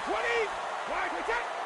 20. Wide, take.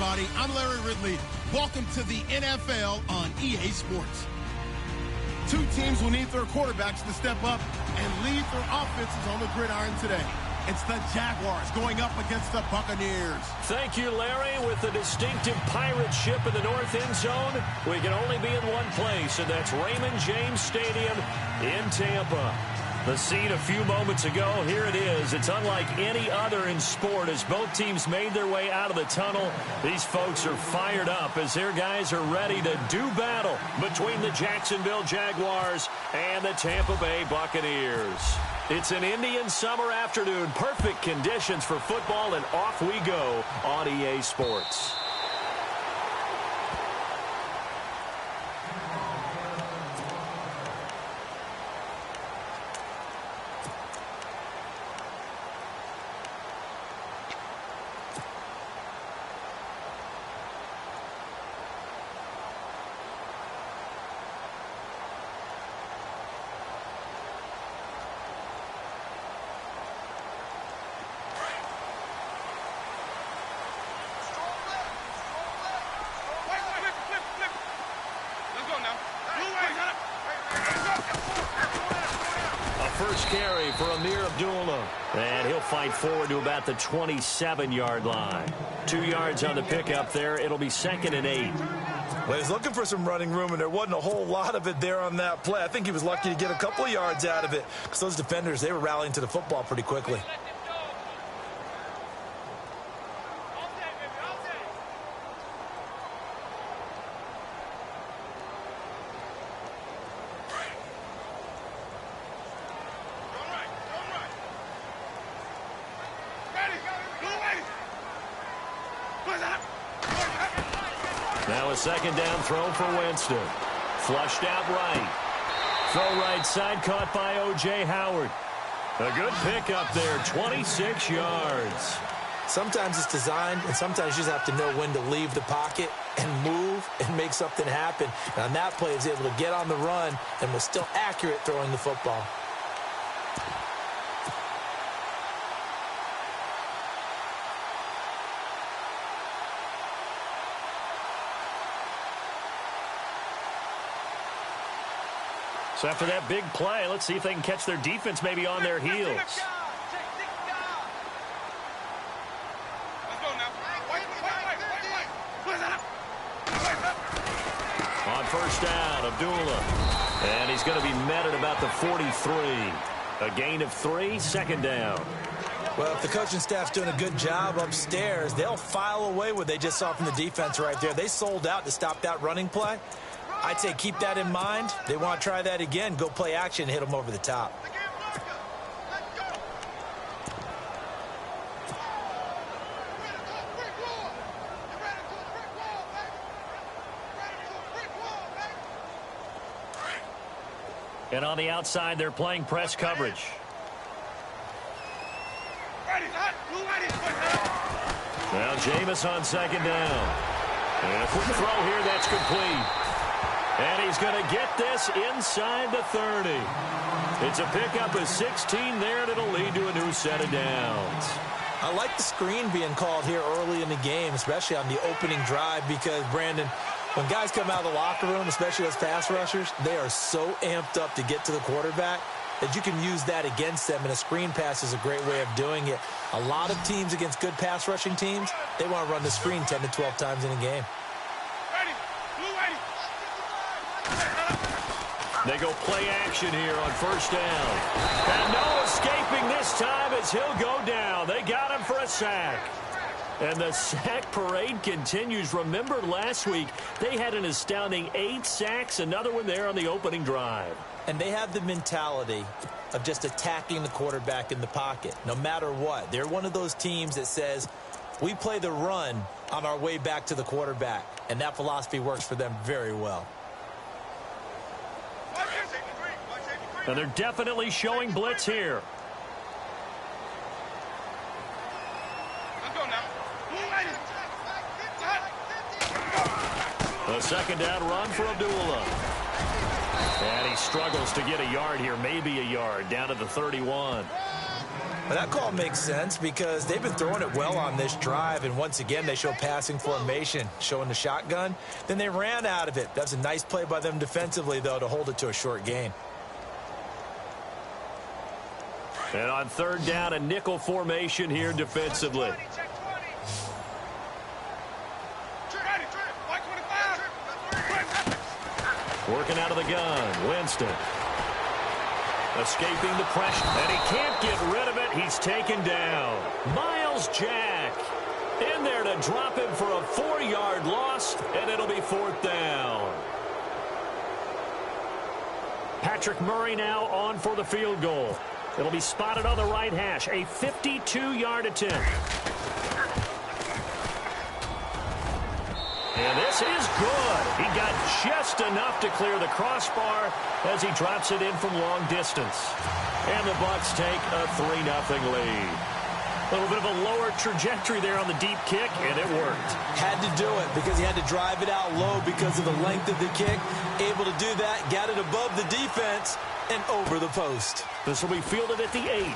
everybody. I'm Larry Ridley. Welcome to the NFL on EA Sports. Two teams will need their quarterbacks to step up and lead their offenses on the gridiron today. It's the Jaguars going up against the Buccaneers. Thank you, Larry. With the distinctive pirate ship in the north end zone, we can only be in one place, and that's Raymond James Stadium in Tampa. The scene a few moments ago, here it is. It's unlike any other in sport as both teams made their way out of the tunnel. These folks are fired up as their guys are ready to do battle between the Jacksonville Jaguars and the Tampa Bay Buccaneers. It's an Indian summer afternoon. Perfect conditions for football, and off we go on EA Sports. First carry for Amir Abdullah. And he'll fight forward to about the 27-yard line. 2 yards on the pickup there. It'll be 2nd and 8. Well, he's looking for some running room, and there wasn't a whole lot of it there on that play. I think he was lucky to get a couple of yards out of it because those defenders, they were rallying to the football pretty quickly. Now a 2nd down throw for Winston. Flushed out right. Throw right side, caught by O.J. Howard. A good pickup there, 26 yards. Sometimes it's designed, and sometimes you just have to know when to leave the pocket and move and make something happen. And on that play, he was able to get on the run and was still accurate throwing the football. So after that big play, let's see if they can catch their defense maybe on their heels. On first down, Abdullah. And he's going to be met at about the 43. A gain of 3, 2nd down. Well, if the coaching staff's doing a good job upstairs, they'll file away what they just saw from the defense right there. They sold out to stop that running play. I'd say keep that in mind. They want to try that again. Go play action, hit them over the top. And on the outside, they're playing press coverage. Now Jameis on 2nd down. And a quick throw here, that's complete. And he's going to get this inside the 30. It's a pickup of 16 there, and it'll lead to a new set of downs. I like the screen being called here early in the game, especially on the opening drive, because, Brandon, when guys come out of the locker room, especially as pass rushers, they are so amped up to get to the quarterback that you can use that against them, and a screen pass is a great way of doing it. A lot of teams against good pass rushing teams, they want to run the screen 10 to 12 times in a game. They go play action here on first down. And no escaping this time as he'll go down. They got him for a sack. And the sack parade continues. Remember last week, they had an astounding 8 sacks, another one there on the opening drive. And they have the mentality of just attacking the quarterback in the pocket, no matter what. They're one of those teams that says, we play the run on our way back to the quarterback. And that philosophy works for them very well. And they're definitely showing blitz here. A 2nd down run for Abdullah. And he struggles to get a yard here, maybe a yard, down to the 31. Well, that call makes sense because they've been throwing it well on this drive, and once again, they show passing formation, showing the shotgun. Then they ran out of it. That was a nice play by them defensively, though, to hold it to a short gain. And on third down, a nickel formation here defensively. Working out of the gun, Winston. Escaping the pressure, and he can't get rid of it. He's taken down. Miles Jack in there to drop him for a 4-yard loss, and it'll be 4th down. Patrick Murray now on for the field goal. It'll be spotted on the right hash, a 52-yard attempt. And this is good. He got just enough to clear the crossbar as he drops it in from long distance. And the Bucs take a 3-0 lead. A little bit of a lower trajectory there on the deep kick, and it worked. Had to do it because he had to drive it out low because of the length of the kick. Able to do that, got it above the defense and over the post. This will be fielded at the 8.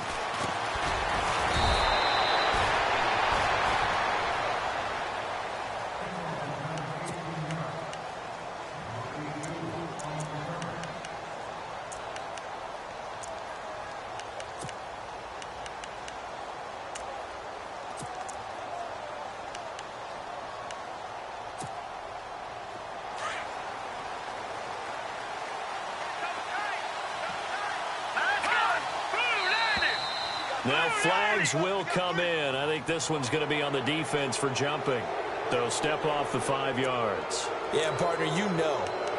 Now flags will come in. I think this one's going to be on the defense for jumping. They'll step off the 5 yards. Yeah, partner, you know,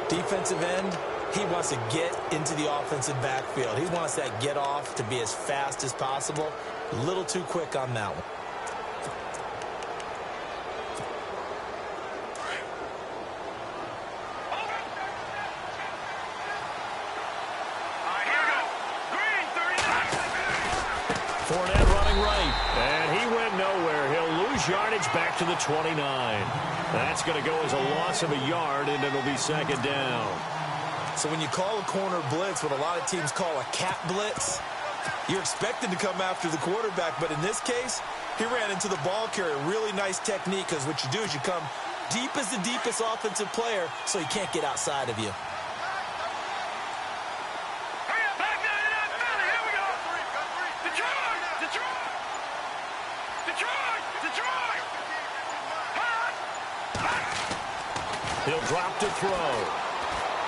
defensive end, he wants to get into the offensive backfield. He wants that get off to be as fast as possible. A little too quick on that one. Yardage back to the 29. That's going to go as a loss of a yard, and it'll be 2nd down. So when you call a corner blitz, what a lot of teams call a cat blitz, you're expected to come after the quarterback. But in this case, he ran into the ball carrier. Really nice technique, because what you do is you come deep as the deepest offensive player so he can't get outside of you. He'll drop to throw.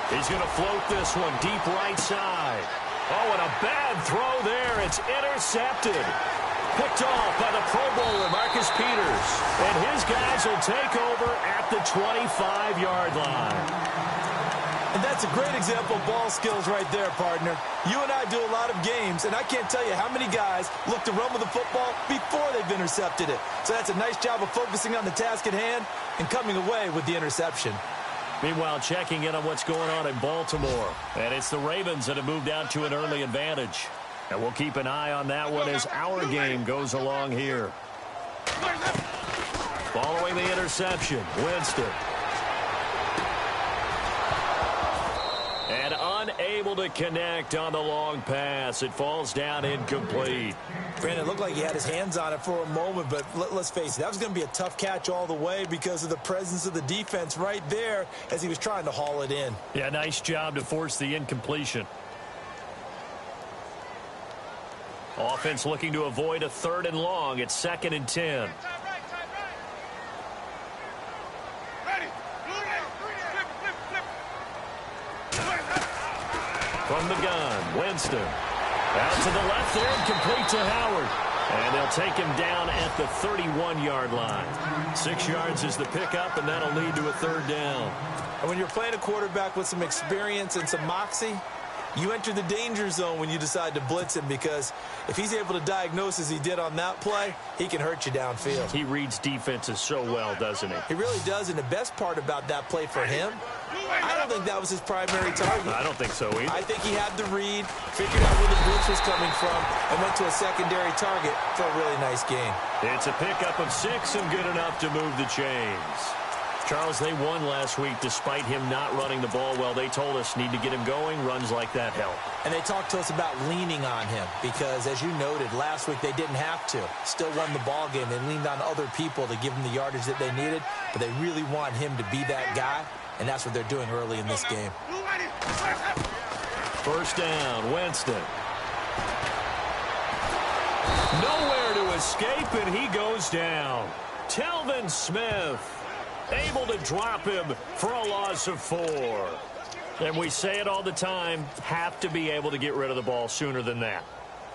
He's going to float this one deep right side. Oh, and a bad throw there. It's intercepted. Picked off by the Pro Bowler, Marcus Peters. And his guys will take over at the 25-yard line. And that's a great example of ball skills right there, partner. You and I do a lot of games, and I can't tell you how many guys look to run with the football before they've intercepted it. So that's a nice job of focusing on the task at hand and coming away with the interception. Meanwhile, checking in on what's going on in Baltimore. And it's the Ravens that have moved out to an early advantage. And we'll keep an eye on that one as our game goes along here. Following the interception, Winston. And unable to connect on the long pass. It falls down incomplete. Brandon, it looked like he had his hands on it for a moment, but let's face it, that was going to be a tough catch all the way because of the presence of the defense right there as he was trying to haul it in. Yeah, nice job to force the incompletion. Offense looking to avoid a 3rd and long. It's 2nd and 10. From the gun, Winston. Out to the left there and complete to Howard. And they'll take him down at the 31-yard line. 6 yards is the pickup, and that'll lead to a 3rd down. And when you're playing a quarterback with some experience and some moxie, you enter the danger zone when you decide to blitz him, because if he's able to diagnose as he did on that play, he can hurt you downfield. He reads defenses so well, doesn't he? He really does, and the best part about that play for him, I don't think that was his primary target. I don't think so either. I think he had the read, figured out where the blitz was coming from, and went to a secondary target for a really nice gain. It's a pickup of 6 and good enough to move the chains. Charles, they won last week despite him not running the ball well. They told us need to get him going. Runs like that help. And they talked to us about leaning on him because, as you noted, last week they didn't have to. Still won the ball game. They leaned on other people to give them the yardage that they needed, but they really want him to be that guy, and that's what they're doing early in this game. First down, Winston. Nowhere to escape, and he goes down. Telvin Smith able to drop him for a loss of 4. And we say it all the time, have to be able to get rid of the ball sooner than that.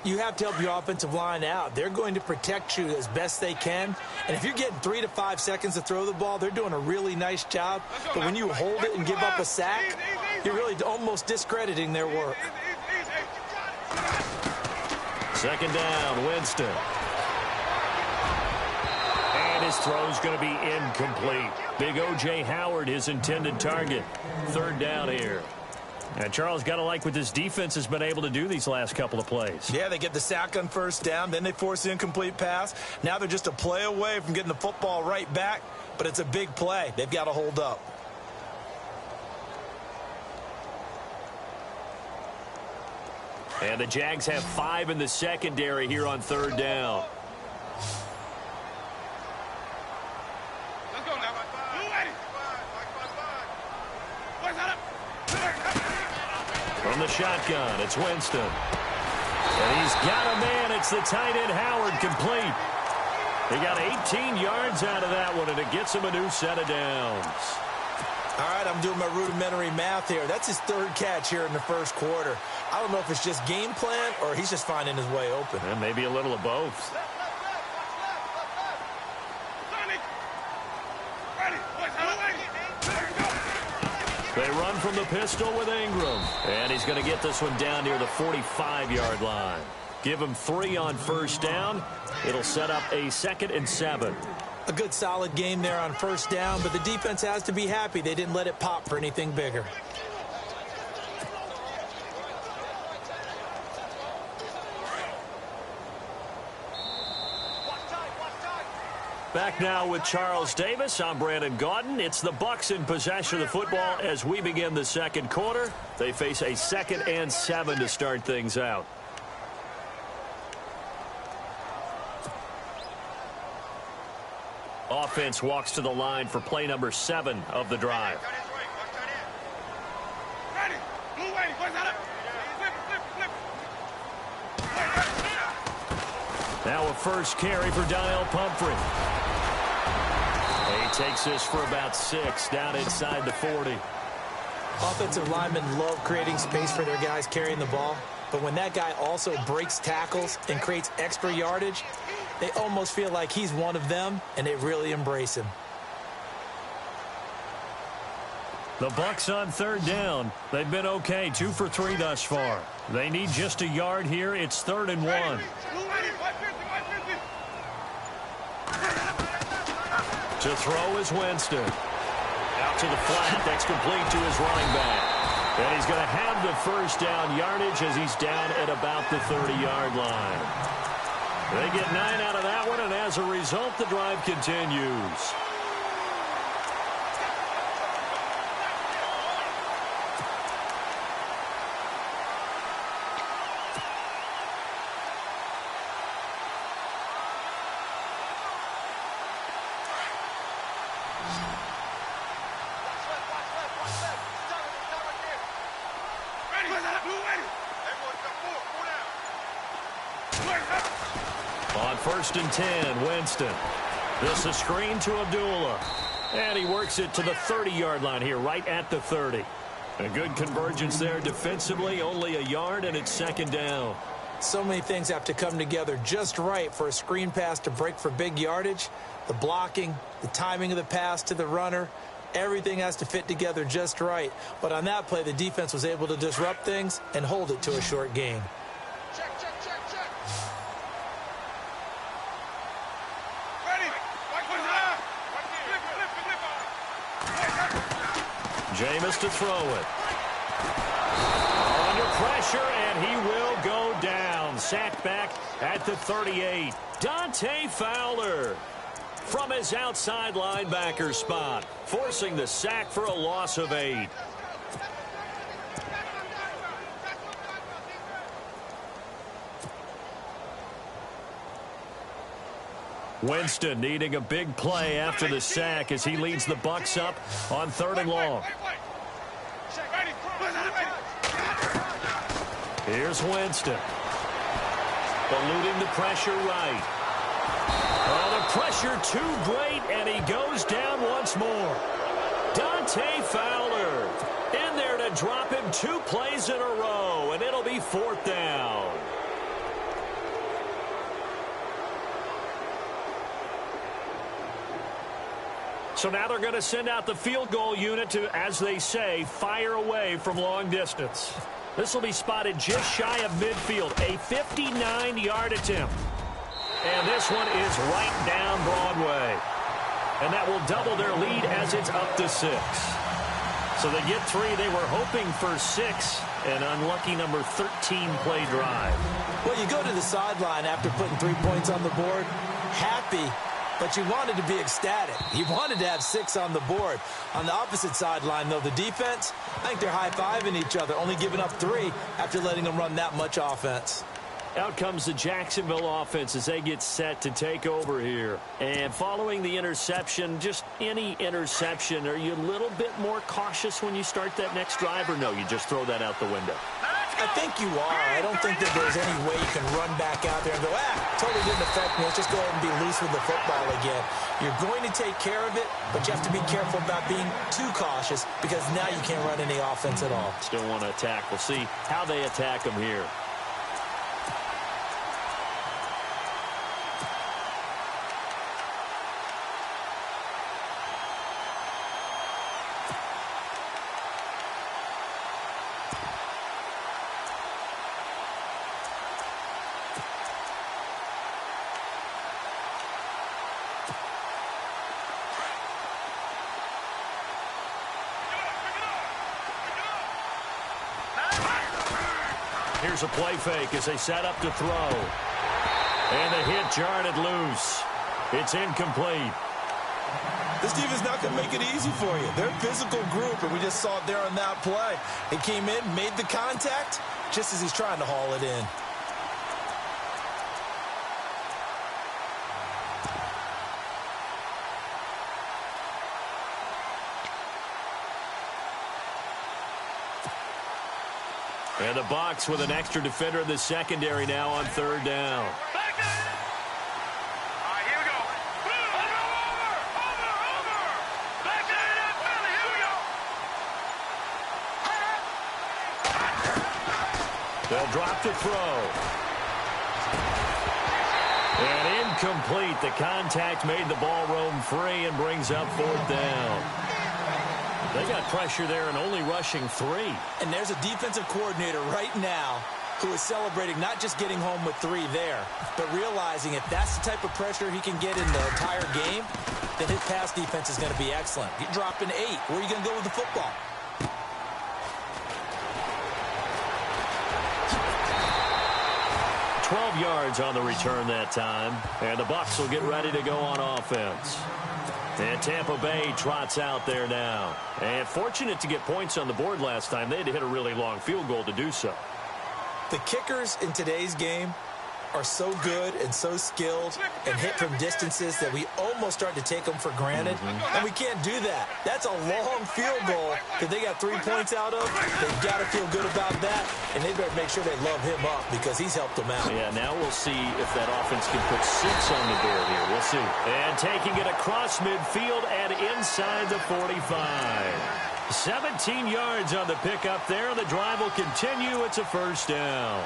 You have to help your offensive line out. They're going to protect you as best they can. And if you're getting 3 to 5 seconds to throw the ball, they're doing a really nice job. But when you hold it and give up a sack, you're really almost discrediting their work. Second down, Winston. And his throw's going to be incomplete. Big O.J. Howard, his intended target. Third down here. And Charles, got to like what this defense has been able to do these last couple of plays. Yeah, they get the sack on first down, then they force the incomplete pass. Now they're just a play away from getting the football right back, but it's a big play. They've got to hold up. And the Jags have 5 in the secondary here on third down. From the shotgun, it's Winston. And he's got a man. It's the tight end, Howard, complete. He got 18 yards out of that one, and it gets him a new set of downs. All right, I'm doing my rudimentary math here. That's his 3rd catch here in the first quarter. I don't know if it's just game plan or he's just finding his way open. And maybe a little of both. They run from the pistol with Ingram. And he's going to get this one down near the 45-yard line. Give him 3 on first down. It'll set up a 2nd and 7. A good solid game there on first down, but the defense has to be happy they didn't let it pop for anything bigger. Back now with Charles Davis. I'm Brandon Gaudin. It's the Bucs in possession of the football as we begin the second quarter. They face a 2nd and 7 to start things out. Offense walks to the line for play number 7 of the drive. Now a first carry for Dial Pumphrey. He takes this for about 6 down inside the 40. Offensive linemen love creating space for their guys carrying the ball, but when that guy also breaks tackles and creates extra yardage, they almost feel like he's one of them, and they really embrace him. The Bucs on third down. They've been okay, 2 for 3 thus far. They need just a yard here. It's 3rd and 1. To throw is Winston. Out to the flat. That's complete to his running back. And he's going to have the first down yardage as he's down at about the 30-yard line. They get 9 out of that one, and as a result, the drive continues. On 1st and 10, Winston. This is screen to Abdullah. And he works it to the 30-yard line here, right at the 30. A good convergence there defensively, only a yard, and it's 2nd down. So many things have to come together just right for a screen pass to break for big yardage. The blocking, the timing of the pass to the runner, everything has to fit together just right. But on that play, the defense was able to disrupt things and hold it to a short gain. Jameis to throw it. Under pressure, and he will go down. Sacked back at the 38. Dante Fowler. from his outside linebacker spot, forcing the sack for a loss of 8. Winston needing a big play after the sack as he leads the Bucs up on 3rd and long. Here's Winston. Eluding the pressure right. Oh, the pressure too great, and he goes down once more. Dante Fowler in there to drop him 2 plays in a row, and it'll be 4th down. So now they're going to send out the field goal unit to, as they say, fire away from long distance. This will be spotted just shy of midfield, a 59-yard attempt. And this one is right down Broadway. And that will double their lead as it's up to 6. So they get 3. They were hoping for 6. An unlucky number 13 play drive. Well, you go to the sideline after putting 3 points on the board, happy, but you wanted to be ecstatic. You wanted to have 6 on the board. On the opposite sideline, though, the defense, I think they're high-fiving each other, only giving up 3 after letting them run that much offense. Out comes the Jacksonville offense as they get set to take over here. And following the interception, just any interception, are you a little bit more cautious when you start that next drive, or no, you just throw that out the window? I think you are. I don't think that there's any way you can run back out there and go, totally didn't affect me. Let's just go ahead and be loose with the football again. You're going to take care of it, but you have to be careful about being too cautious because now you can't run any offense at all. Still want to attack. We'll see how they attack them here. Here's a play fake as they set up to throw. And the hit jarred it loose. It's incomplete. This defense not going to make it easy for you. They're a physical group, and we just saw it there on that play. It came in, made the contact, just as he's trying to haul it in. And the Bucs with an extra defender in the secondary now on 3rd down. All right, here we go. Over. Back to that belly. Here we go. They'll drop to throw. And incomplete. The contact made the ball roam free and brings up 4th down. They got pressure there and only rushing 3. And there's a defensive coordinator right now who is celebrating not just getting home with 3 there, but realizing if that's the type of pressure he can get in the entire game, then his pass defense is going to be excellent. You're dropping 8. Where are you going to go with the football? $12 yards on the return that time. And the Bucs will get ready to go on offense. And Tampa Bay trots out there now. And fortunate to get points on the board last time. They had to hit a really long field goal to do so. The kickers in today's game are so good and so skilled and hit from distances that we almost start to take them for granted. And we can't do that. That's a long field goal that they got 3 points out of. They've got to feel good about that, and they better make sure they love him up because he's helped them out. Yeah, now we'll see if that offense can put 6 on the board here. We'll see. And taking it across midfield and inside the 45. 17 yards on the pickup there. The drive will continue. It's a 1st down.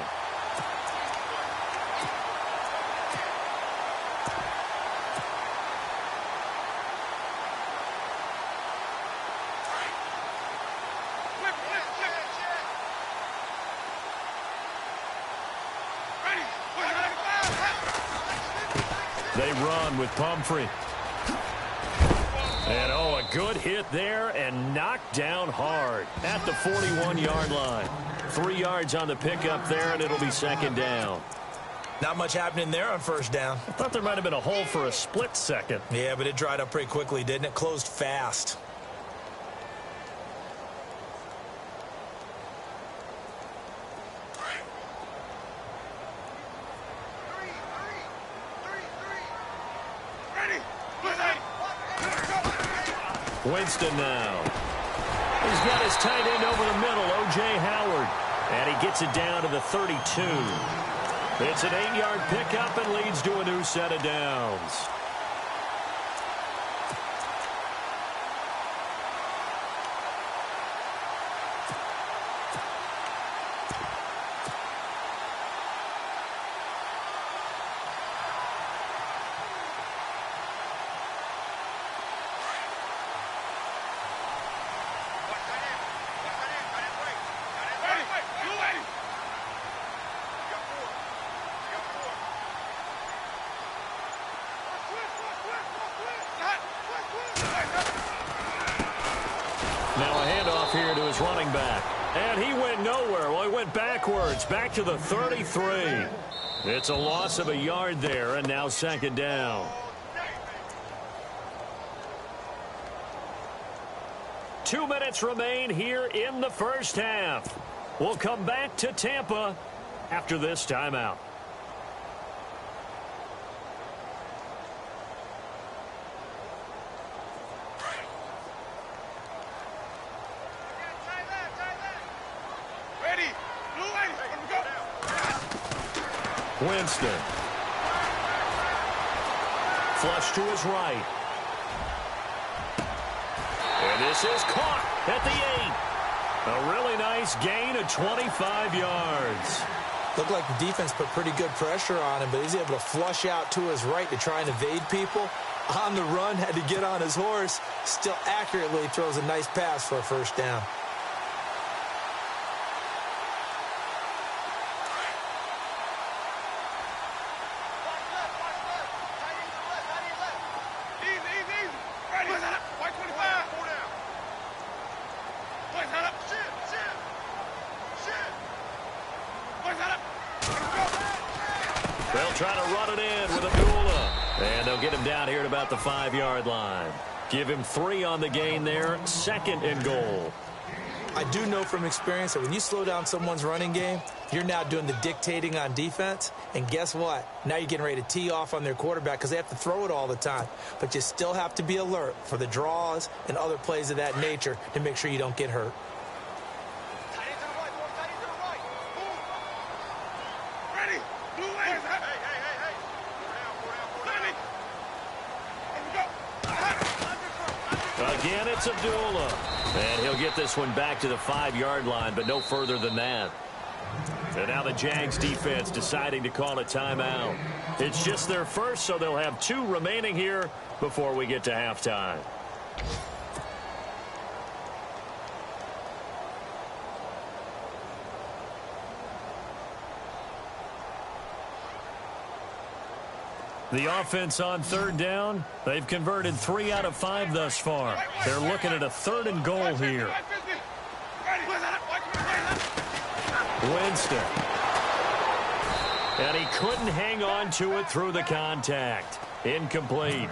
They run with Pumphrey. And, a good hit there and knocked down hard at the 41-yard line. 3 yards on the pickup there, and it'll be 2nd down. Not much happening there on first down. I thought there might have been a hole for a split second. Yeah, but it dried up pretty quickly, didn't it? Closed fast. Winston now. He's got his tight end over the middle, O.J. Howard. And he gets it down to the 32. It's an 8-yard pickup and leads to a new set of downs. Now a handoff here to his running back. And he went nowhere. Well, he went backwards, back to the 33. It's a loss of a yard there, and now second down. 2 minutes remain here in the first half. We'll come back to Tampa after this timeout. Winston. Flush to his right. And this is caught at the 8. A really nice gain of 25 yards. Looked like the defense put pretty good pressure on him, but he's able to flush out to his right to try and evade people. On the run, had to get on his horse. Still accurately throws a nice pass for a first down. They'll try to run it in with Abdullah. And they'll get him down here at about the 5-yard line. Give him 3 on the gain there. 2nd and goal. I do know from experience that when you slow down someone's running game, you're now doing the dictating on defense. And guess what? Now you're getting ready to tee off on their quarterback because they have to throw it all the time. But you still have to be alert for the draws and other plays of that nature to make sure you don't get hurt. Again, it's Abdullah. And he'll get this one back to the 5-yard line, but no further than that. And now the Jags defense deciding to call a timeout. It's just their first, so they'll have 2 remaining here before we get to halftime. The offense on 3rd down, they've converted 3 out of 5 thus far. They're looking at a 3rd and goal here. Winston. And he couldn't hang on to it through the contact. Incomplete.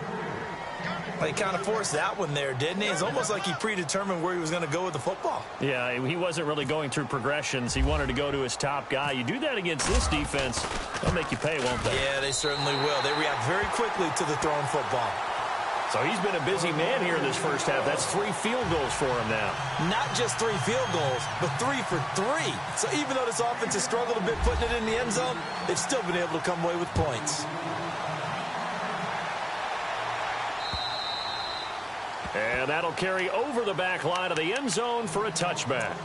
Well, he kind of forced that one there, didn't he? It's almost like he predetermined where he was going to go with the football. Yeah, he wasn't really going through progressions. He wanted to go to his top guy. You do that against this defense, they'll make you pay, won't they? Yeah, they certainly will. They react very quickly to the thrown football. So he's been a busy man here in this first half. That's 3 field goals for him now. Not just 3 field goals, but 3 for 3. So even though this offense has struggled a bit putting it in the end zone, they've still been able to come away with points. And that'll carry over the back line of the end zone for a touchback.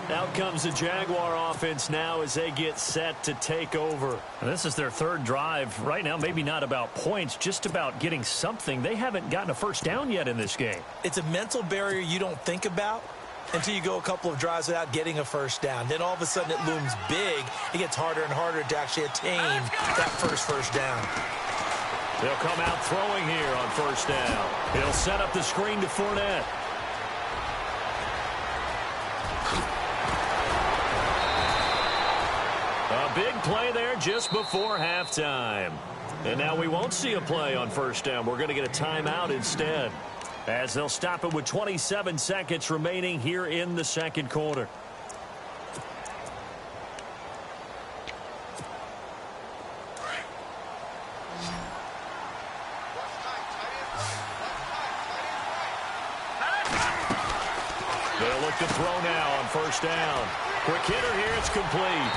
Out comes the Jaguar offense now as they get set to take over. And this is their 3rd drive. Right now, maybe not about points, just about getting something. They haven't gotten a first down yet in this game. It's a mental barrier you don't think about until you go a couple of drives without getting a first down. Then all of a sudden it looms big. It gets harder and harder to actually attain that first down. They'll come out throwing here on 1st down. He'll set up the screen to Fournette. A big play there just before halftime. And now we won't see a play on first down. We're going to get a timeout instead, as they'll stop it with 27 seconds remaining here in the second quarter. They'll look to throw now on first down. Quick hitter here, it's complete.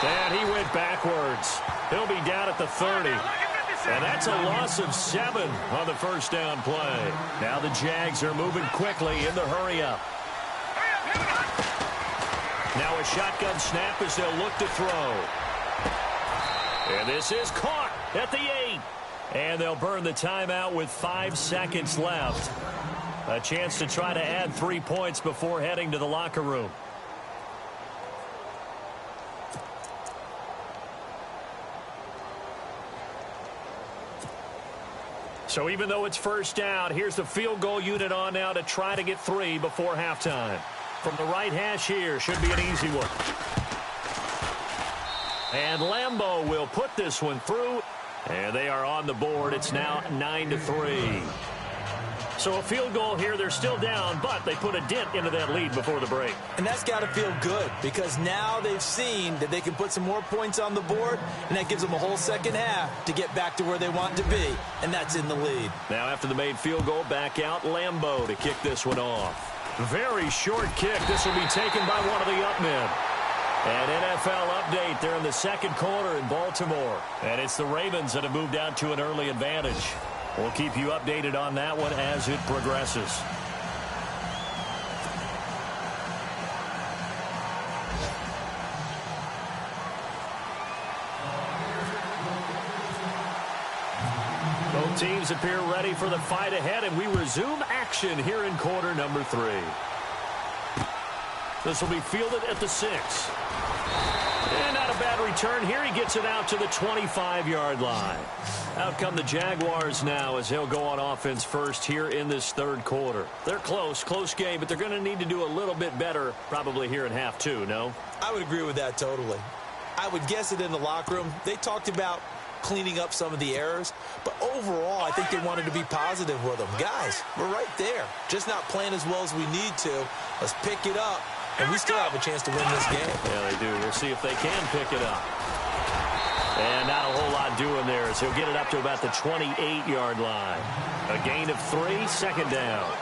And he went backwards. He'll be down at the 30. And that's a loss of 7 on the first down play. Now the Jags are moving quickly in the hurry-up. Now a shotgun snap as they'll look to throw. And this is caught at the 8. And they'll burn the timeout with 5 seconds left. A chance to try to add 3 points before heading to the locker room. So even though it's first down, here's the field goal unit on now to try to get 3 before halftime. From the right hash here, should be an easy one. And Lambeau will put this one through. And they are on the board. It's now 9-3. So a field goal here, they're still down, but they put a dent into that lead before the break. And that's got to feel good, because now they've seen that they can put some more points on the board, and that gives them a whole second half to get back to where they want to be, and that's in the lead. Now after the made field goal, back out Lambeau to kick this one off. Very short kick. This will be taken by one of the up men. An NFL update there in the second quarter in Baltimore. And it's the Ravens that have moved out to an early advantage. We'll keep you updated on that one as it progresses. Both teams appear ready for the fight ahead, and we resume action here in quarter number 3. This will be fielded at the 6. And not a bad return here. He gets it out to the 25-yard line. Out come the Jaguars now as they'll go on offense first here in this third quarter. They're close game, but they're going to need to do a little bit better probably here in half 2, no? I would agree with that totally. I would guess it in the locker room. They talked about cleaning up some of the errors, but overall, I think they wanted to be positive with them. Guys, we're right there. Just not playing as well as we need to. Let's pick it up, and we still have a chance to win this game. Yeah, they do. We'll see if they can pick it up. And not a whole lot doing there as he'll get it up to about the 28-yard line. A gain of 3, second down.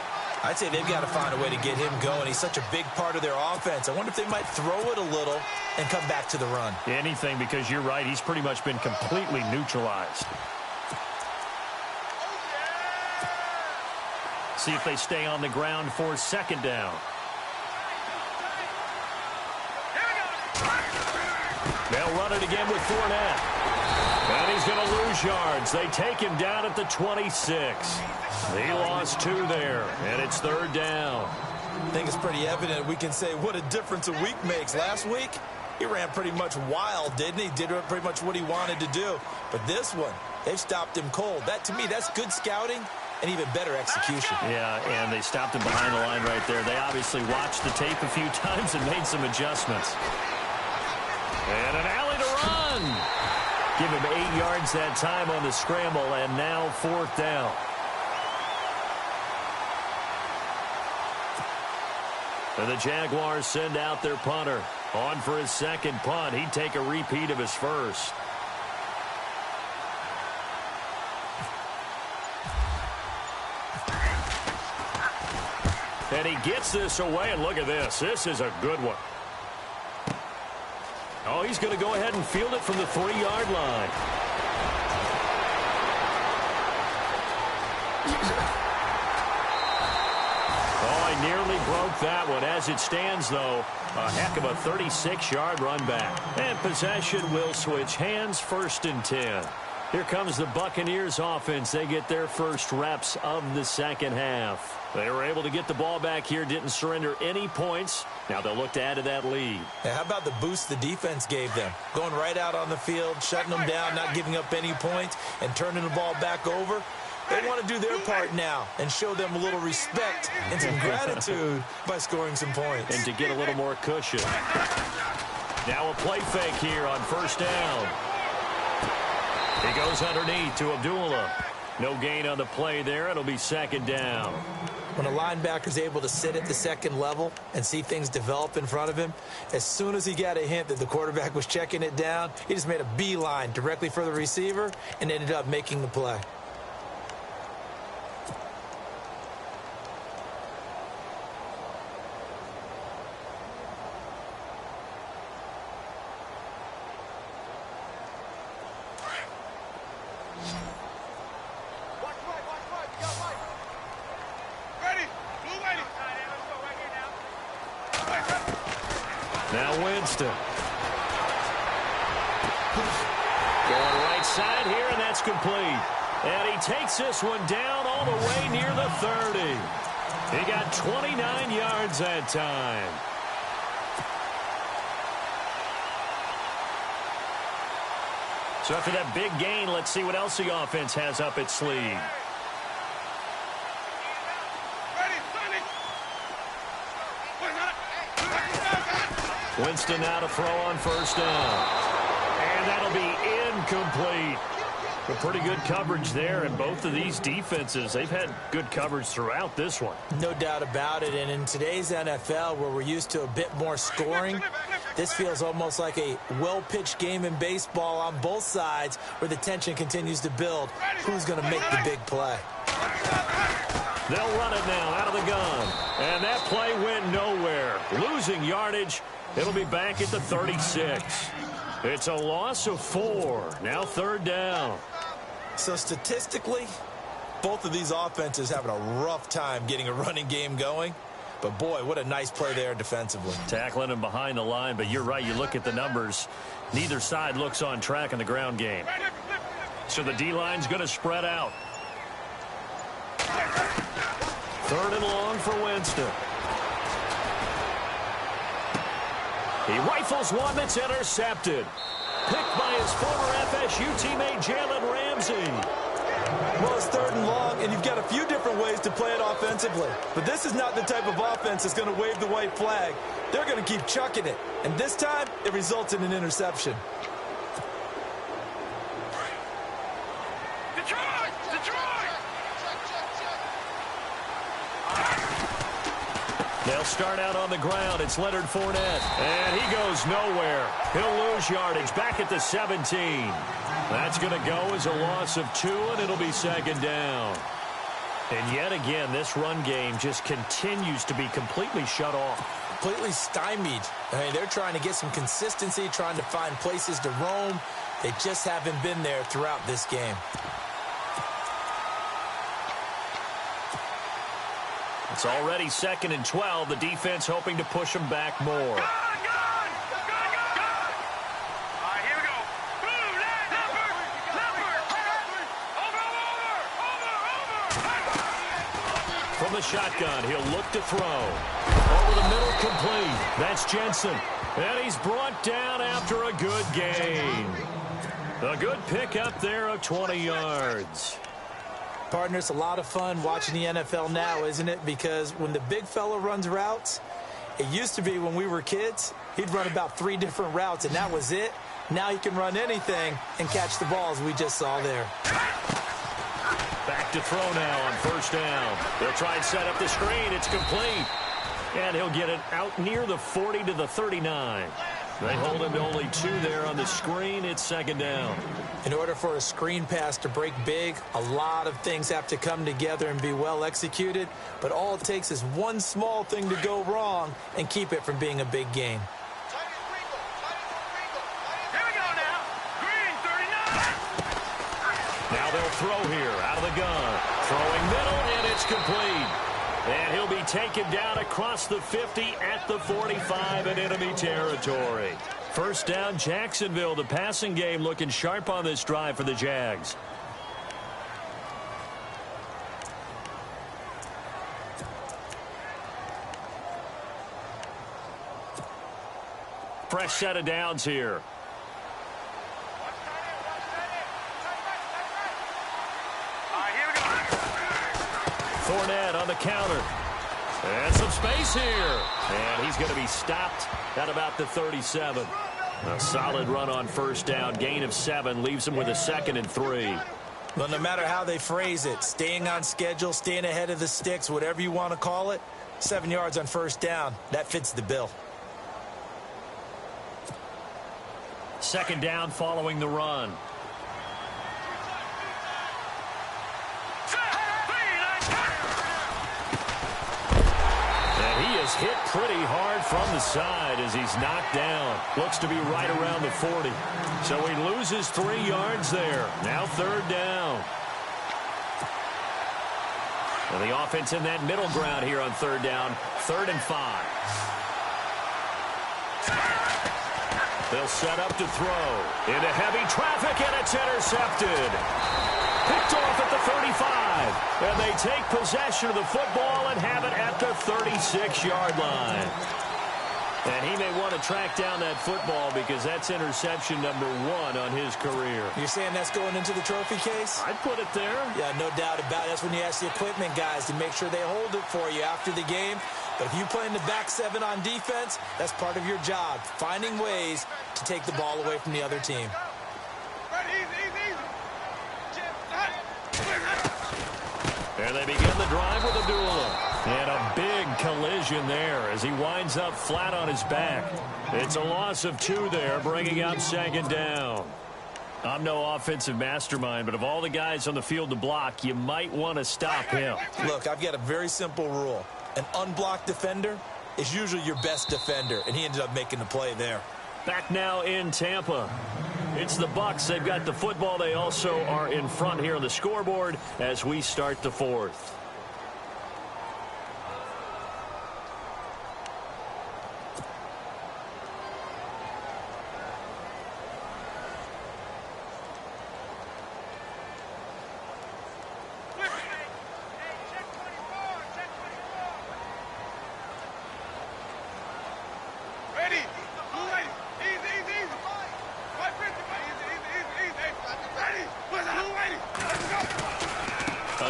I'd say they've got to find a way to get him going. He's such a big part of their offense. I wonder if they might throw it a little and come back to the run. Anything, because you're right. He's pretty much been completely neutralized. See if they stay on the ground for second down. They'll run it again with Fournette. And he's going to lose yards. They take him down at the 26. He lost 2 there, and it's third down. I think it's pretty evident. We can say what a difference a week makes. Last week, he ran pretty much wild, didn't he? Did pretty much what he wanted to do. But this one, they've stopped him cold. That, to me, that's good scouting and even better execution. Yeah, and they stopped him behind the line right there. They obviously watched the tape a few times and made some adjustments. And an alley to run. Give him 8 yards that time on the scramble, and now fourth down. And the Jaguars send out their punter. On for his second punt. He'd take a repeat of his first. And he gets this away, and look at this. This is a good one. Oh, he's going to go ahead and field it from the 3-yard line. Oh, I nearly broke that one. As it stands, though, a heck of a 36-yard run back. And possession will switch hands, 1st and 10. Here comes the Buccaneers offense. They get their first reps of the second half. They were able to get the ball back here, didn't surrender any points. Now they'll look to add to that lead. Now, how about the boost the defense gave them? Going right out on the field, shutting them down, not giving up any points, and turning the ball back over. They want to do their part now and show them a little respect and some gratitude by scoring some points. And to get a little more cushion. Now a play fake here on first down. He goes underneath to Abdullah. No gain on the play there. It'll be second down. When a linebacker's able to sit at the second level and see things develop in front of him, as soon as he got a hint that the quarterback was checking it down, he just made a beeline directly for the receiver and ended up making the play. Now Winston. Going right side here, and that's complete. And he takes this one down all the way near the 30. He got 29 yards that time. So after that big gain, let's see what else the offense has up its sleeve. Winston now to throw on first down. And that'll be incomplete. But pretty good coverage there, and both of these defenses, they've had good coverage throughout this one. No doubt about it, and in today's NFL, where we're used to a bit more scoring, this feels almost like a well-pitched game in baseball on both sides where the tension continues to build. Who's going to make the big play? They'll run it now out of the gun. And that play went nowhere. Losing yardage. It'll be back at the 36. It's a loss of 4. Now third down. So statistically, both of these offenses having a rough time getting a running game going. But, boy, what a nice play there defensively. Tackling him behind the line, but you're right. You look at the numbers. Neither side looks on track in the ground game. So the D-line's going to spread out. Third and long for Winston. He rifles one that's intercepted. Picked by his former FSU teammate Jalen Ramsey. Well, it's third and long, and you've got a few different ways to play it offensively. But this is not the type of offense that's going to wave the white flag. They're going to keep chucking it. And this time, it results in an interception. They'll start out on the ground. It's Leonard Fournette. And he goes nowhere. He'll lose yardage back at the 17. That's going to go as a loss of 2, and it'll be second down. And yet again, this run game just continues to be completely shut off. Completely stymied. I mean, they're trying to get some consistency, trying to find places to roam. They just haven't been there throughout this game. It's already 2nd and 12. The defense hoping to push them back more. From the shotgun, he'll look to throw. Over the middle, complete. That's Jensen. And he's brought down after a good gain. A good pickup there of 20 yards. Partner, it's a lot of fun watching the NFL now, isn't it? Because when the big fella runs routes, it used to be when we were kids, he'd run about 3 different routes, and that was it. Now he can run anything and catch the balls we just saw there. Back to throw now on first down. They'll try and set up the screen. It's complete. And he'll get it out near the 40 to the 39. They hold him to only 2 there on the screen. It's second down. In order for a screen pass to break big, a lot of things have to come together and be well executed. But all it takes is one small thing to go wrong and keep it from being a big game. Here we go now. Green 39. Now they'll throw here out of the gun. Throwing middle, and it's complete. And he'll be taken down across the 50 at the 45 in enemy territory. First down, Jacksonville. The passing game looking sharp on this drive for the Jags. Fresh set of downs here. Fournette on the counter. And some space here. And he's going to be stopped at about the 37. A solid run on first down. Gain of 7 leaves them with a 2nd and 3. Well, no matter how they phrase it, staying on schedule, staying ahead of the sticks, whatever you want to call it, 7 yards on first down, that fits the bill. 2nd down following the run. And he is hit pretty hard from the side as he's knocked down. Looks to be right around the 40. So he loses 3 yards there. Now 3rd down. And the offense in that middle ground here on 3rd down. 3rd and 5. They'll set up to throw. Into heavy traffic, and it's intercepted. Picked off at the 35. And they take possession of the football and have it at the 36-yard line. And he may want to track down that football because that's interception number 1 on his career. You're saying that's going into the trophy case? I'd put it there. Yeah, no doubt about it. That's when you ask the equipment guys to make sure they hold it for you after the game. But if you play in the back 7 on defense, that's part of your job, finding ways to take the ball away from the other team. And they begin the drive with Abdullah. And a big collision there as he winds up flat on his back. It's a loss of 2 there, bringing up 2nd down. I'm no offensive mastermind, but of all the guys on the field to block, you might want to stop him. Look, I've got a very simple rule. An unblocked defender is usually your best defender, and he ended up making the play there. Back now in Tampa. It's the Bucs. They've got the football. They also are in front here on the scoreboard as we start the 4th.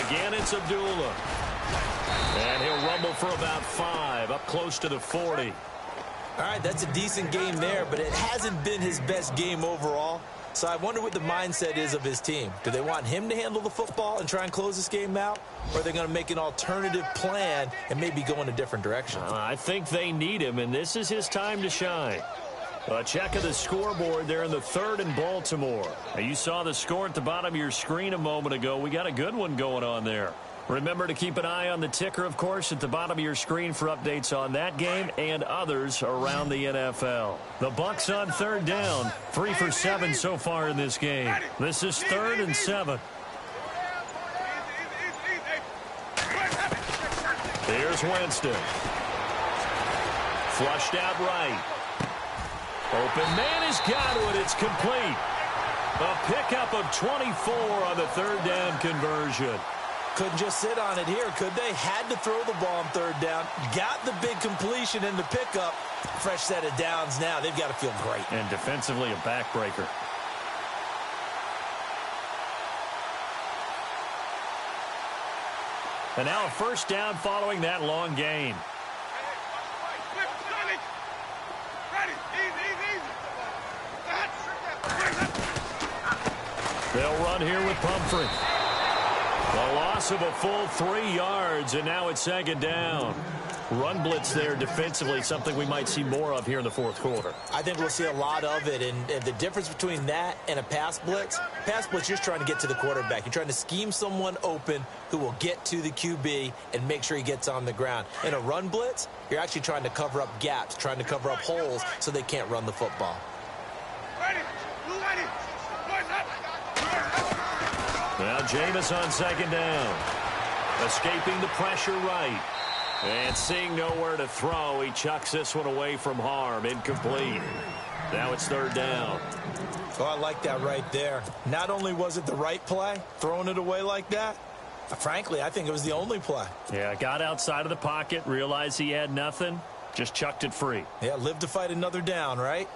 Again, it's Abdullah. And he'll rumble for about 5, up close to the 40. All right, that's a decent game there, but it hasn't been his best game overall. So I wonder what the mindset is of his team. Do they want him to handle the football and try and close this game out? Or are they going to make an alternative plan and maybe go in a different direction? I think they need him, and this is his time to shine. A check of the scoreboard there in the 3rd and Baltimore. Now, you saw the score at the bottom of your screen a moment ago. We got a good one going on there. Remember to keep an eye on the ticker, of course, at the bottom of your screen for updates on that game and others around the NFL. The Bucs on 3rd down, 3 for 7 so far in this game. This is 3rd and 7. Here's Winston. Flushed out right. Open man has got it. It's complete. A pickup of 24 on the 3rd down conversion. Couldn't just sit on it here, could they? Had to throw the ball on 3rd down. Got the big completion in the pickup. Fresh set of downs now. They've got to feel great. And defensively a backbreaker. And now a 1st down following that long gain. They'll run here with Pumphrey. A loss of a full 3 yards, and now it's 2nd down. Run blitz there defensively, something we might see more of here in the 4th quarter. I think we'll see a lot of it, and the difference between that and a pass blitz, you're just trying to get to the quarterback. You're trying to scheme someone open who will get to the QB and make sure he gets on the ground. In a run blitz, you're actually trying to cover up gaps, trying to cover up holes so they can't run the football. Now Jameis on 2nd down. Escaping the pressure right. And seeing nowhere to throw, he chucks this one away from harm. Incomplete. Now it's 3rd down. Oh, I like that right there. Not only was it the right play, throwing it away like that, frankly, I think it was the only play. Yeah, got outside of the pocket, realized he had nothing, just chucked it free. Yeah, live to fight another down, right?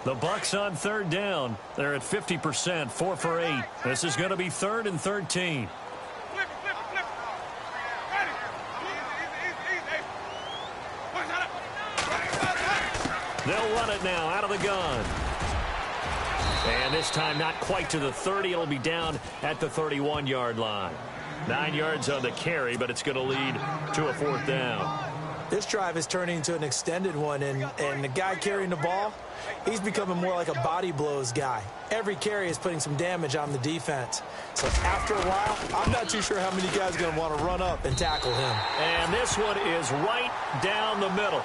The Bucs on 3rd down. They're at 50%, 4 for 8. This is going to be 3rd and 13. They'll run it now out of the gun. And this time not quite to the 30. It'll be down at the 31-yard line. 9 yards on the carry, but it's going to lead to a 4th down. This drive is turning into an extended one, and the guy carrying the ball, he's becoming more like a body blows guy. Every carry is putting some damage on the defense. So after a while, I'm not too sure how many guys are going to want to run up and tackle him. And this one is right down the middle.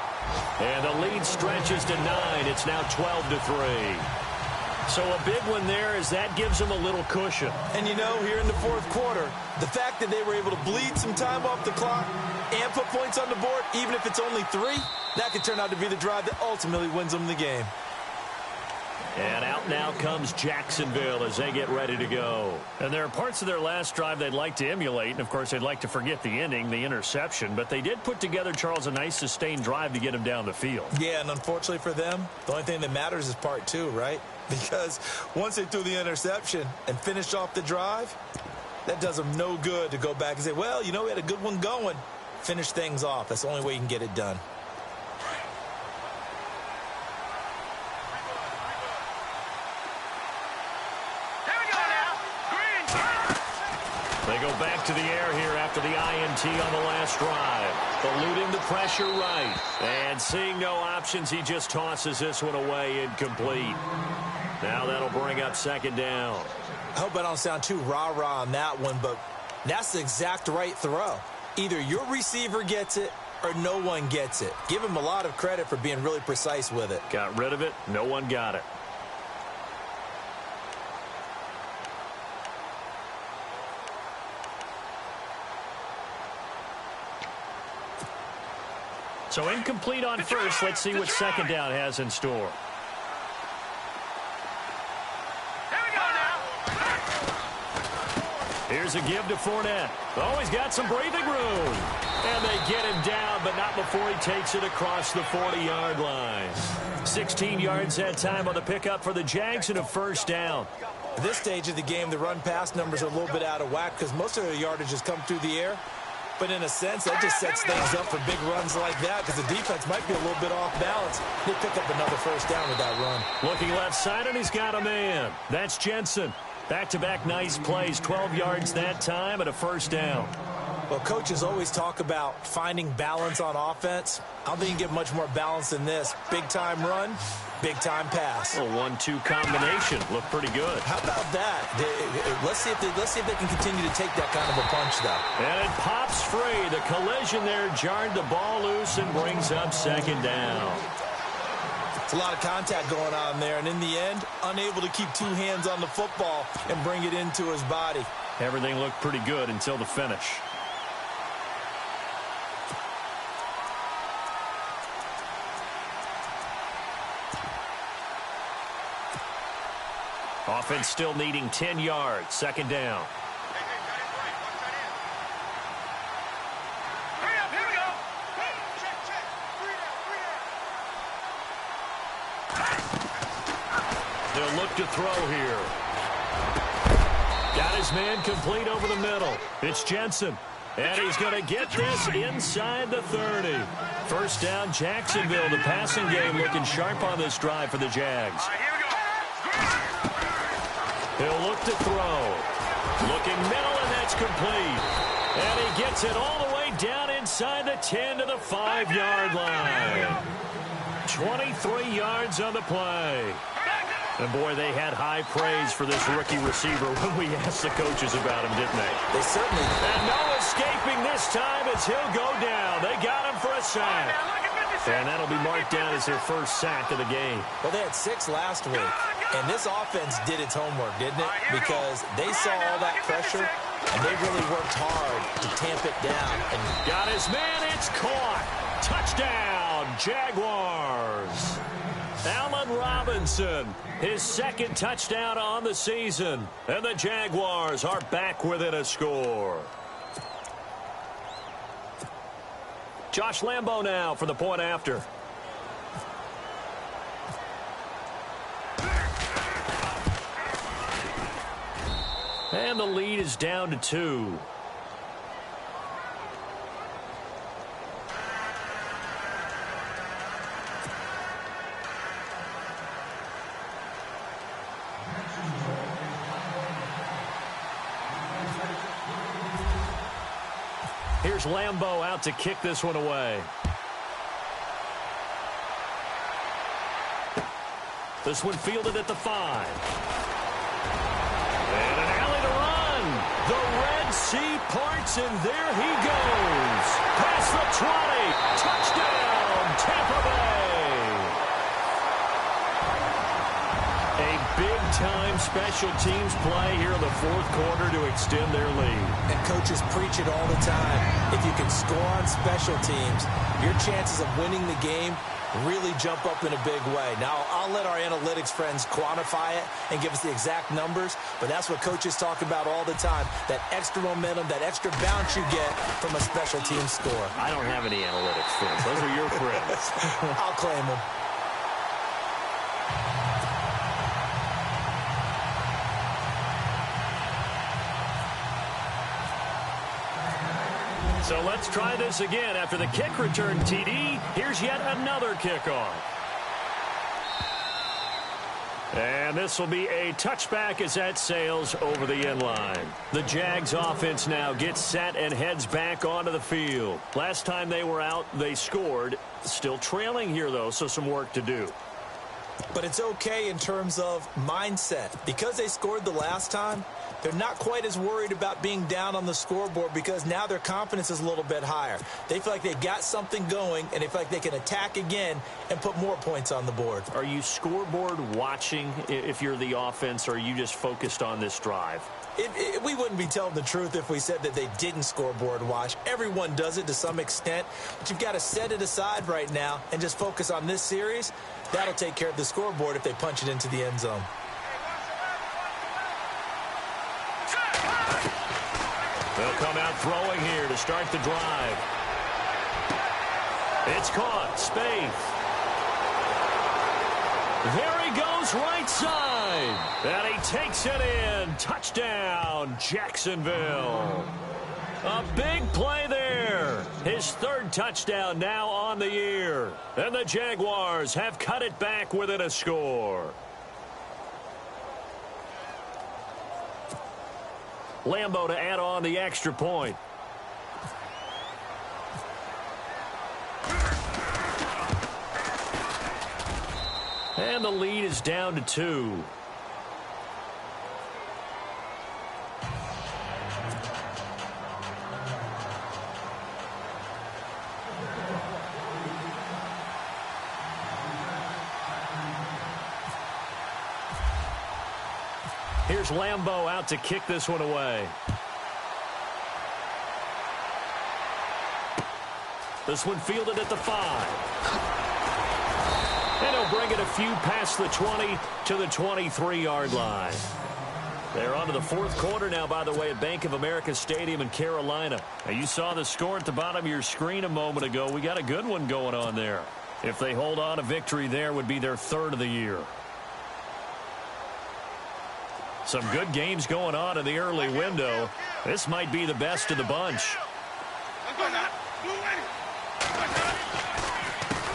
And the lead stretches to 9. It's now 12-3. So a big one there as that gives them a little cushion. And, you know, here in the 4th quarter, the fact that they were able to bleed some time off the clock and put points on the board, even if it's only 3, that could turn out to be the drive that ultimately wins them the game. And out now comes Jacksonville as they get ready to go. And there are parts of their last drive they'd like to emulate. And, of course, they'd like to forget the ending, the interception. But they did put together, Charles, a nice sustained drive to get him down the field. Yeah, and unfortunately for them, the only thing that matters is part 2, right? Because once they threw the interception and finished off the drive, that does them no good to go back and say, well, you know, we had a good one going. Finish things off. That's the only way you can get it done. They go back to the air here after the INT on the last drive. Eluding the pressure right. And seeing no options, he just tosses this one away incomplete. Now that'll bring up 2nd down. I hope I don't sound too rah-rah on that one, but that's the exact right throw. Either your receiver gets it or no one gets it. Give him a lot of credit for being really precise with it. Got rid of it. No one got it. So incomplete on first. Let's see what 2nd down has in store. Here's a give to Fournette. Oh, he's got some breathing room. And they get him down, but not before he takes it across the 40-yard line. 16 yards that time on the pickup for the Jags and a 1st down. At this stage of the game, the run-pass numbers are a little bit out of whack because most of their yardage has come through the air. But in a sense, that just sets things up for big runs like that because the defense might be a little bit off balance. They pick up another 1st down with that run. Looking left side, and he's got a man. That's Jensen. Back-to-back nice plays, 12 yards that time and a 1st down. Well, coaches always talk about finding balance on offense. I don't think you can get much more balance than this. Big-time run, big-time pass. A 1-2 combination. Looked pretty good. How about that? Let's see if they can continue to take that kind of a punch, though. And it pops free. The collision there jarred the ball loose and brings up 2nd down. It's a lot of contact going on there, and in the end, unable to keep 2 hands on the football and bring it into his body. Everything looked pretty good until the finish. Offense still needing 10 yards. 2nd down. They'll look to throw here. Got his man complete over the middle. It's Jensen. And he's going to get this inside the 30. 1st down, Jacksonville. The passing game looking sharp on this drive for the Jags. He'll look to throw. Looking middle, and that's complete. And he gets it all the way down inside the 10 to the 5-yard line. 23 yards on the play. And, boy, they had high praise for this rookie receiver when we asked the coaches about him, didn't they? They certainly did. And no escaping this time as he'll go down. They got him for a sack. And that'll be marked down as their 1st sack of the game. Well, they had 6 last week. And this offense did its homework, didn't it? Because they saw all that pressure, and they really worked hard to tamp it down. And got his man. It's caught. Touchdown, Jaguars. Allen Robinson, his 2nd touchdown on the season. And the Jaguars are back within a score. Josh Lambo now for the point after. And the lead is down to 2. Here's Lambeau out to kick this one away. This one fielded at the 5. And an alley to run. The Red Sea parts, and there he goes. Past the 20. Touchdown, Tampa Bay. A big-time special teams play here in the fourth quarter to extend their lead. And coaches preach it all the time. If you can score on special teams, your chances of winning the game really jump up in a big way. Now, I'll let our analytics friends quantify it and give us the exact numbers, but that's what coaches talk about all the time, that extra momentum, that extra bounce you get from a special team score. I don't have any analytics friends. Those are your friends. I'll claim them. So let's try this again. After the kick return TD, here's yet another kickoff. And this will be a touchback as that sails over the end line. The Jags offense now gets set and heads back onto the field. Last time they were out, they scored. Still trailing here, though, so some work to do. But it's okay in terms of mindset. Because they scored the last time, they're not quite as worried about being down on the scoreboard because now their confidence is a little bit higher. They feel like they've got something going, and they feel like they can attack again and put more points on the board. Are you scoreboard watching if you're the offense, or are you just focused on this drive? We wouldn't be telling the truth if we said that they didn't scoreboard watch. Everyone does it to some extent, but you've got to set it aside right now and just focus on this series. That'll take care of the scoreboard if they punch it into the end zone. They'll come out throwing here to start the drive. It's caught. Spaeth. There he goes, right side. And he takes it in. Touchdown, Jacksonville. A big play there. His third touchdown now on the year. And the Jaguars have cut it back within a score. Lambeau to add on the extra point. And the lead is down to 2. Here's Lambeau out to kick this one away. This one fielded at the 5. And he'll bring it a few past the 20 to the 23-yard line. They're on to the fourth quarter now, by the way, at Bank of America Stadium in Carolina. Now, you saw the score at the bottom of your screen a moment ago. We got a good one going on there. If they hold on, a victory there would be their third of the year. Some good games going on in the early window. This might be the best of the bunch.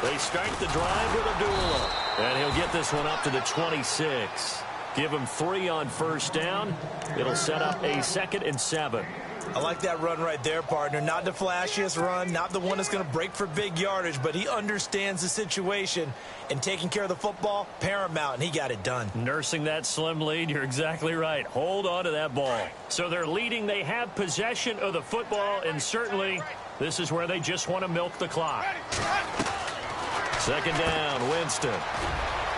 They start the drive with Abdullah. And he'll get this one up to the 26. Give him 3 on first down. It'll set up a 2nd and 7. I like that run right there, partner. Not the flashiest run, not the one that's going to break for big yardage, but he understands the situation, and taking care of the football, paramount, and he got it done. Nursing that slim lead, you're exactly right. Hold on to that ball. So they're leading. They have possession of the football, and certainly this is where they just want to milk the clock. 2nd down, Winston.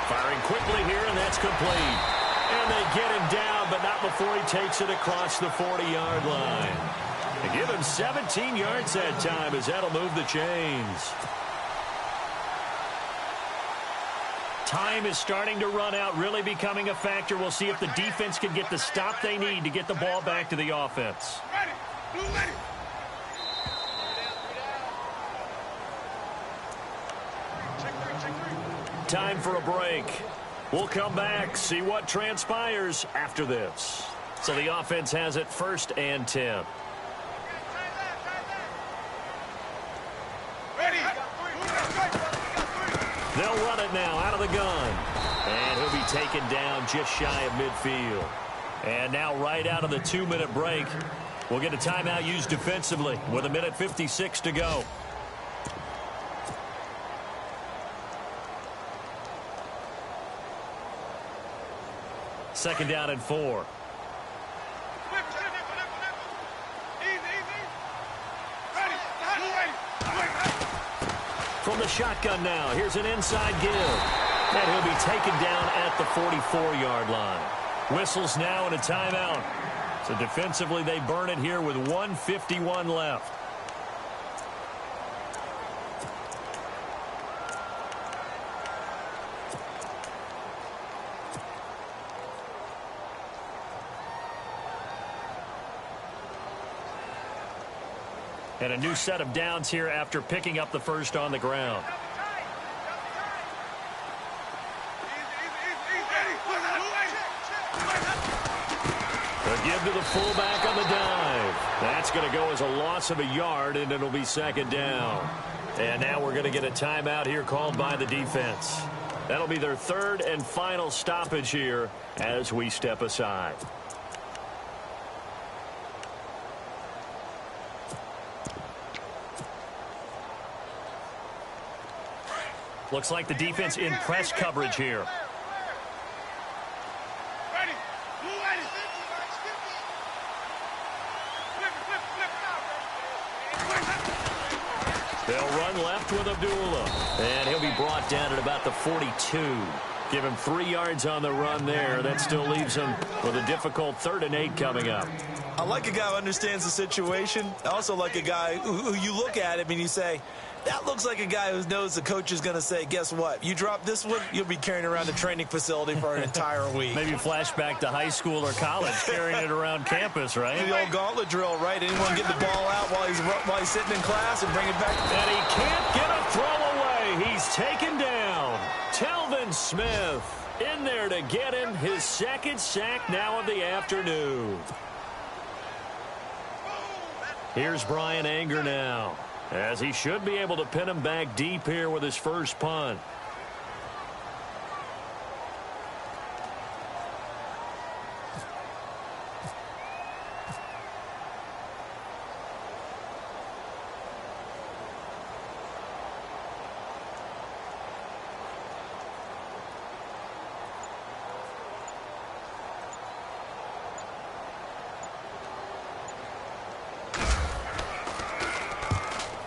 Firing quickly here, and that's complete. And they get him down, but not before he takes it across the 40-yard line. They give him 17 yards that time, as that'll move the chains. Time is starting to run out, really becoming a factor. We'll see if the defense can get the stop they need to get the ball back to the offense. Time for a break. We'll come back, see what transpires after this. So the offense has it 1st and 10. They'll run it now out of the gun. And he'll be taken down just shy of midfield. And now right out of the 2-minute break, We'll get a timeout used defensively with 1:56 to go. Second down and 4. From the shotgun now, here's an inside give. And he'll be taken down at the 44-yard line. Whistles now and a timeout. So defensively, they burn it here with 1:51 left. And a new set of downs here after picking up the first on the ground. A give to the fullback on the dive. That's going to go as a loss of a yard, and it'll be second down. And now we're going to get a timeout here called by the defense. That'll be their third and final stoppage here as we step aside. Looks like the defense in press coverage here. They'll run left with Abdullah. And he'll be brought down at about the 42. Give him 3 yards on the run there. That still leaves him with a difficult 3rd and 8 coming up. I like a guy who understands the situation. I also like a guy who you look at him and you say, that looks like a guy who knows the coach is going to say, guess what? You drop this one, you'll be carrying around the training facility for an entire week. Maybe flashback to high school or college, carrying it around campus, right? The old gauntlet drill, right? Anyone get the ball out while he's sitting in class and bring it back? And he can't get a throw away. He's taken down. Telvin Smith in there to get him his 2nd sack now of the afternoon. Here's Brian Anger now, as he should be able to pin him back deep here with his first punt.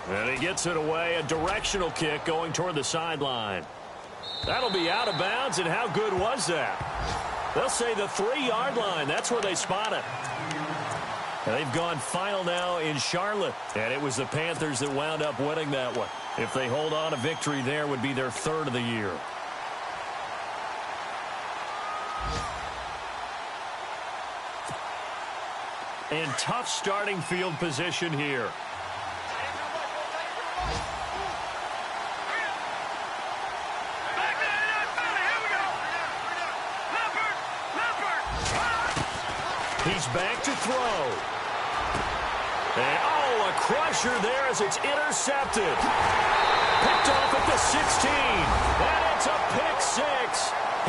And he gets it away, a directional kick going toward the sideline. That'll be out of bounds, and how good was that? They'll say the 3-yard line. That's where they spot it. And they've gone final now in Charlotte, and it was the Panthers that wound up winning that one. If they hold on, a victory there would be their 3rd of the year. And tough starting field position here. He's back to throw. And, a crusher there as it's intercepted. Picked off at the 16. And it's a pick 6.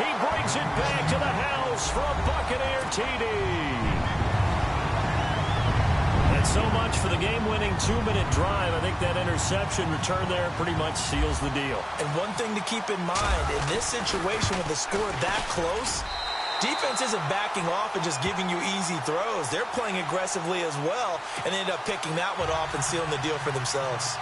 He brings it back to the house for a Buccaneer TD. And so much for the game-winning 2-minute drive. I think that interception return there pretty much seals the deal. And one thing to keep in mind, in this situation with the score that close, defense isn't backing off and just giving you easy throws. They're playing aggressively as well, and they end up picking that one off and sealing the deal for themselves.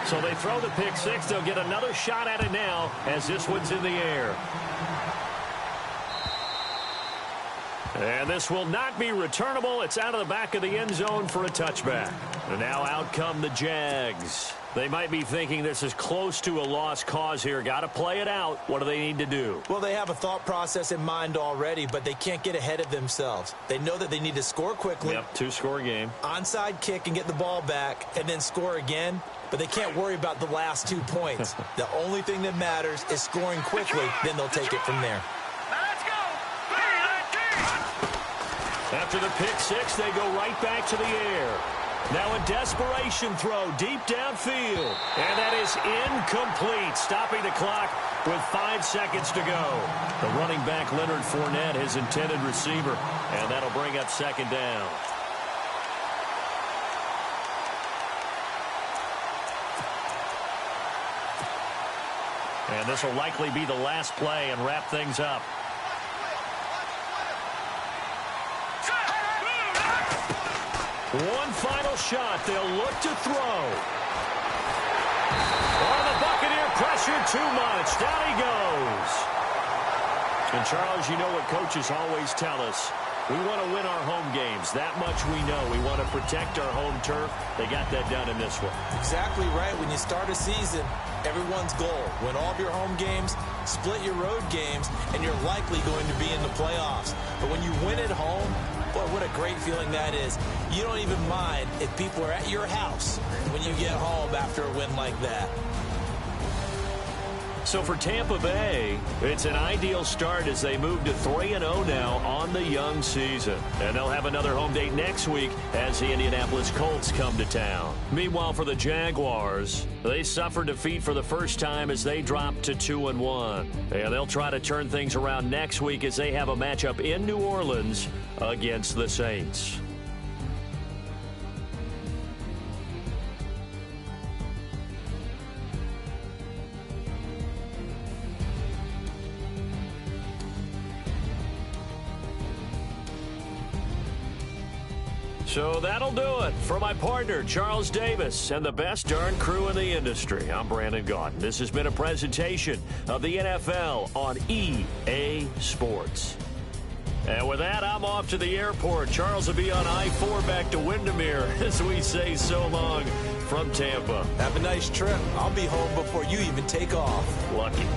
So they throw the pick 6. They'll get another shot at it now as this one's in the air. And this will not be returnable. It's out of the back of the end zone for a touchback. And now out come the Jags. They might be thinking this is close to a lost cause here. Got to play it out. What do they need to do? Well, they have a thought process in mind already, but they can't get ahead of themselves. They know that they need to score quickly. Yep, 2-score game. Onside kick and get the ball back and then score again. But they can't worry about the last 2 points. The only thing that matters is scoring quickly. Then they'll take it from there. Let's go. After the pick 6, they go right back to the air. Now a desperation throw deep downfield. And that is incomplete, stopping the clock with 5 seconds to go. The running back, Leonard Fournette, his intended receiver. And that'll bring up second down. And this will likely be the last play and wrap things up. One final shot. They'll look to throw. Oh, the Buccaneer pressure too much. Down he goes. And, Charles, you know what coaches always tell us. We want to win our home games. That much we know. We want to protect our home turf. They got that done in this one. Exactly right. When you start a season, everyone's goal: win all of your home games, split your road games, and you're likely going to be in the playoffs. But when you win at home, boy, what a great feeling that is. You don't even mind if people are at your house when you get home after a win like that. So for Tampa Bay, it's an ideal start as they move to 3-0 now on the young season. And they'll have another home date next week as the Indianapolis Colts come to town. Meanwhile, for the Jaguars, they suffered defeat for the first time as they dropped to 2-1. And they'll try to turn things around next week as they have a matchup in New Orleans against the Saints. So that'll do it. For my partner, Charles Davis, and the best darn crew in the industry, I'm Brandon Gaudin. This has been a presentation of the NFL on EA Sports. And with that, I'm off to the airport. Charles will be on I-4 back to Windermere as we say so long from Tampa. Have a nice trip. I'll be home before you even take off. Lucky.